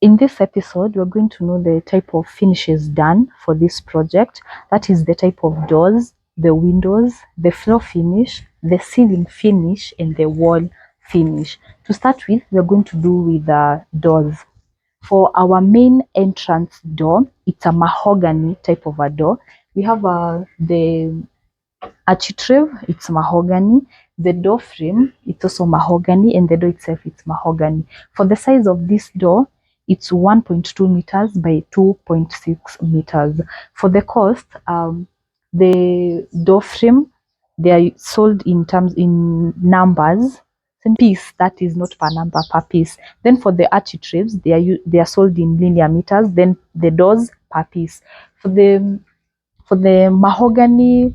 In this episode, we're going to know the type of finishes done for this project. That is the type of doors, the windows, the floor finish, the ceiling finish, and the wall finish. To start with, we're going to do with the doors. For our main entrance door, it's a mahogany type of a door. We have the architrave, it's mahogany. The door frame, it's also mahogany, and the door itself, it's mahogany. For the size of this door, it's 1.2 meters by 2.6 meters. For the cost, the door frame, they are sold in numbers, piece, that is not per number, per piece. Then for the architraves, they are sold in linear meters. Then the doors per piece. For the mahogany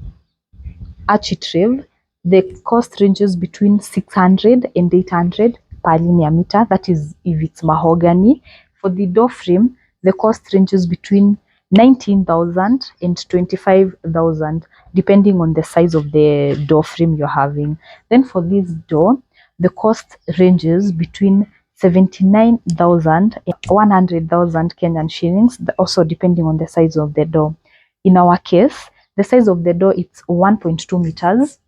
architrave, the cost ranges between 600 and 800 per linear meter. That is if it's mahogany. For the door frame, the cost ranges between 19,000 and 25,000, depending on the size of the door frame you're having. Then for this door, the cost ranges between 79,000 and 100,000 Kenyan shillings, also depending on the size of the door. In our case, the size of the door is 1.2 meters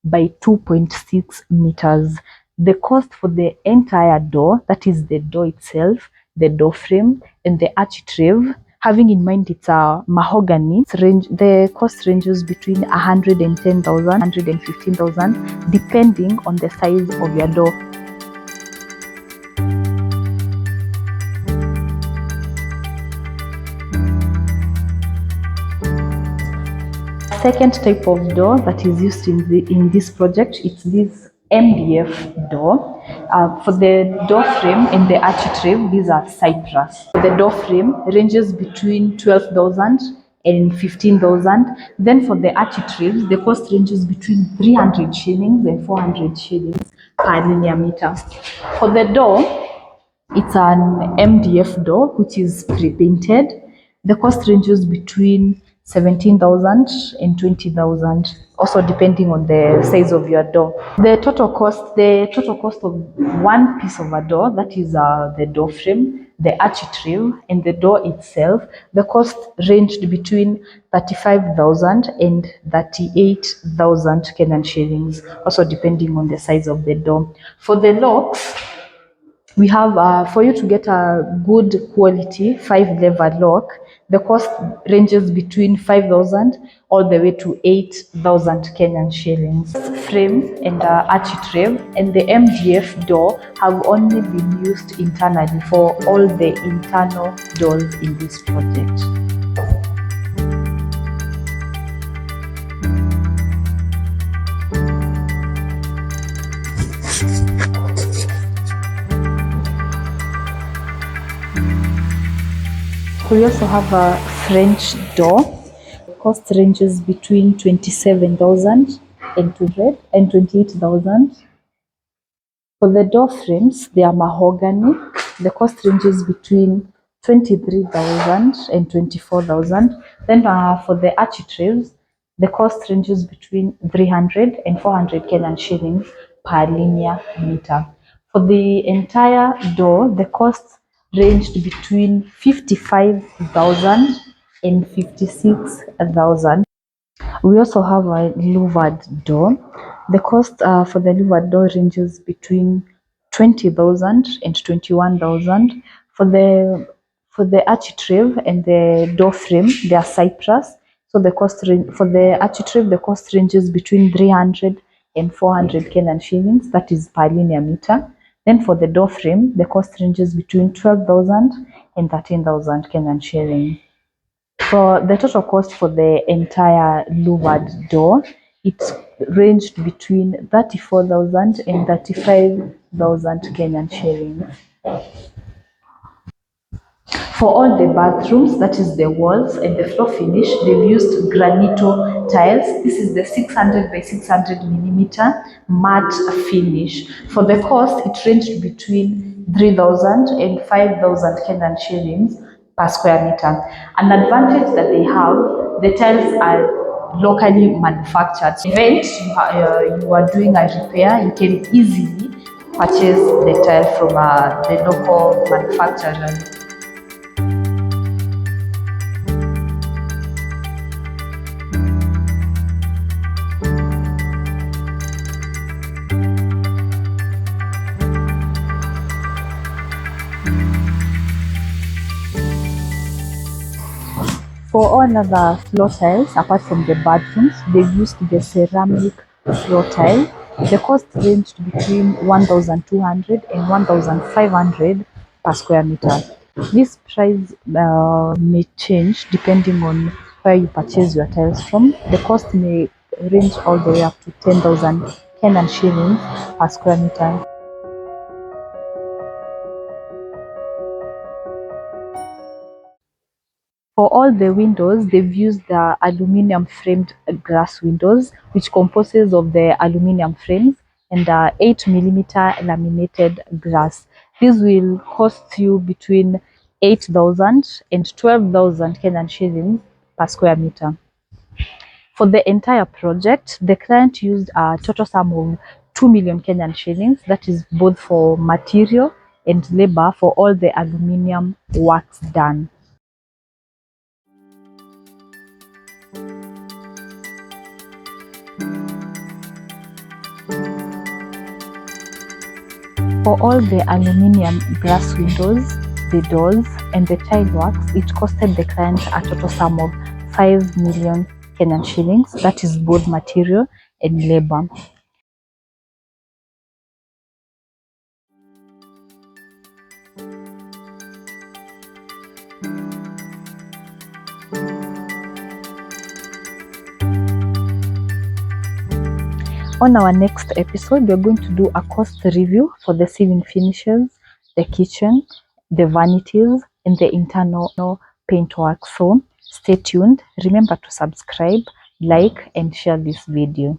by 2.6 meters. The cost for the entire door, that is the door itself, the door frame, and the architrave, having in mind it's a mahogany, the cost ranges between 110,000 and 115,000, depending on the size of your door. Second type of door that is used in this project, it's this MDF door. For the door frame and the architrave, these are cypress. The door frame ranges between 12,000 and 15,000. Then for the architraves, the cost ranges between 300 shillings and 400 shillings per linear meter. For the door, it's an MDF door which is pre-painted. The cost ranges between 17,000 and 20,000, also depending on the size of your door. The total cost of one piece of a door, that is the door frame, the architrave, and the door itself, the cost ranged between 35,000 and 38,000 Kenyan shillings, also depending on the size of the door. For the locks, we have, for you to get a good quality 5-lever lock, the cost ranges between 5,000 all the way to 8,000 Kenyan shillings. Frame and architrave and the MDF door have only been used internally for all the internal doors in this project. We also have a French door. The cost ranges between 27,000 and 28,000. For the door frames, they are mahogany. The cost ranges between 23,000 and 24,000. Then for the architraves, the cost ranges between 300 and 400 Kenyan shillings per linear meter. For the entire door, the cost ranged between 55,000 and 56,000. We also have a louvered door. The cost for the louvered door ranges between 20,000 and 21,000. For the architrave and the door frame, they are cypress. So the cost for the architrave, the cost ranges between 300 and 400 Kenyan shillings. That is per linear meter. Then for the door frame, the cost ranges between 12,000 and 13,000 Kenyan shillings. For the total cost for the entire louvered door, it ranged between 34,000 and 35,000 Kenyan shillings. For all the bathrooms, that is the walls and the floor finish, they've used granito tiles. This is the 600 by 600 millimeter matte finish. For the cost, it ranged between 3,000 and 5,000 Kenyan shillings per square meter. An advantage that they have, the tiles are locally manufactured. If you are doing a repair, you can easily purchase the tile from the local manufacturer. For all other floor tiles, apart from the bathrooms, they've used the ceramic floor tile. The cost ranged between 1,200 and 1,500 per square meter. This price may change depending on where you purchase your tiles from. The cost may range all the way up to 10,000 Kenyan shillings per square meter. For all the windows, they've used the aluminium framed glass windows, which composes of the aluminium frames and the 8 mm laminated glass. This will cost you between 8,000 and 12,000 Kenyan shillings per square meter. For the entire project, the client used a total sum of 2 million Kenyan shillings. That is both for material and labor for all the aluminium works done. For all the aluminium glass windows, the doors, and the tile works, it costed the client a total sum of 5 million Kenyan shillings. That is both material and labor. On our next episode, we're going to do a cost review for the ceiling finishes, the kitchen, the vanities, and the internal paintwork. So stay tuned. Remember to subscribe, like, and share this video.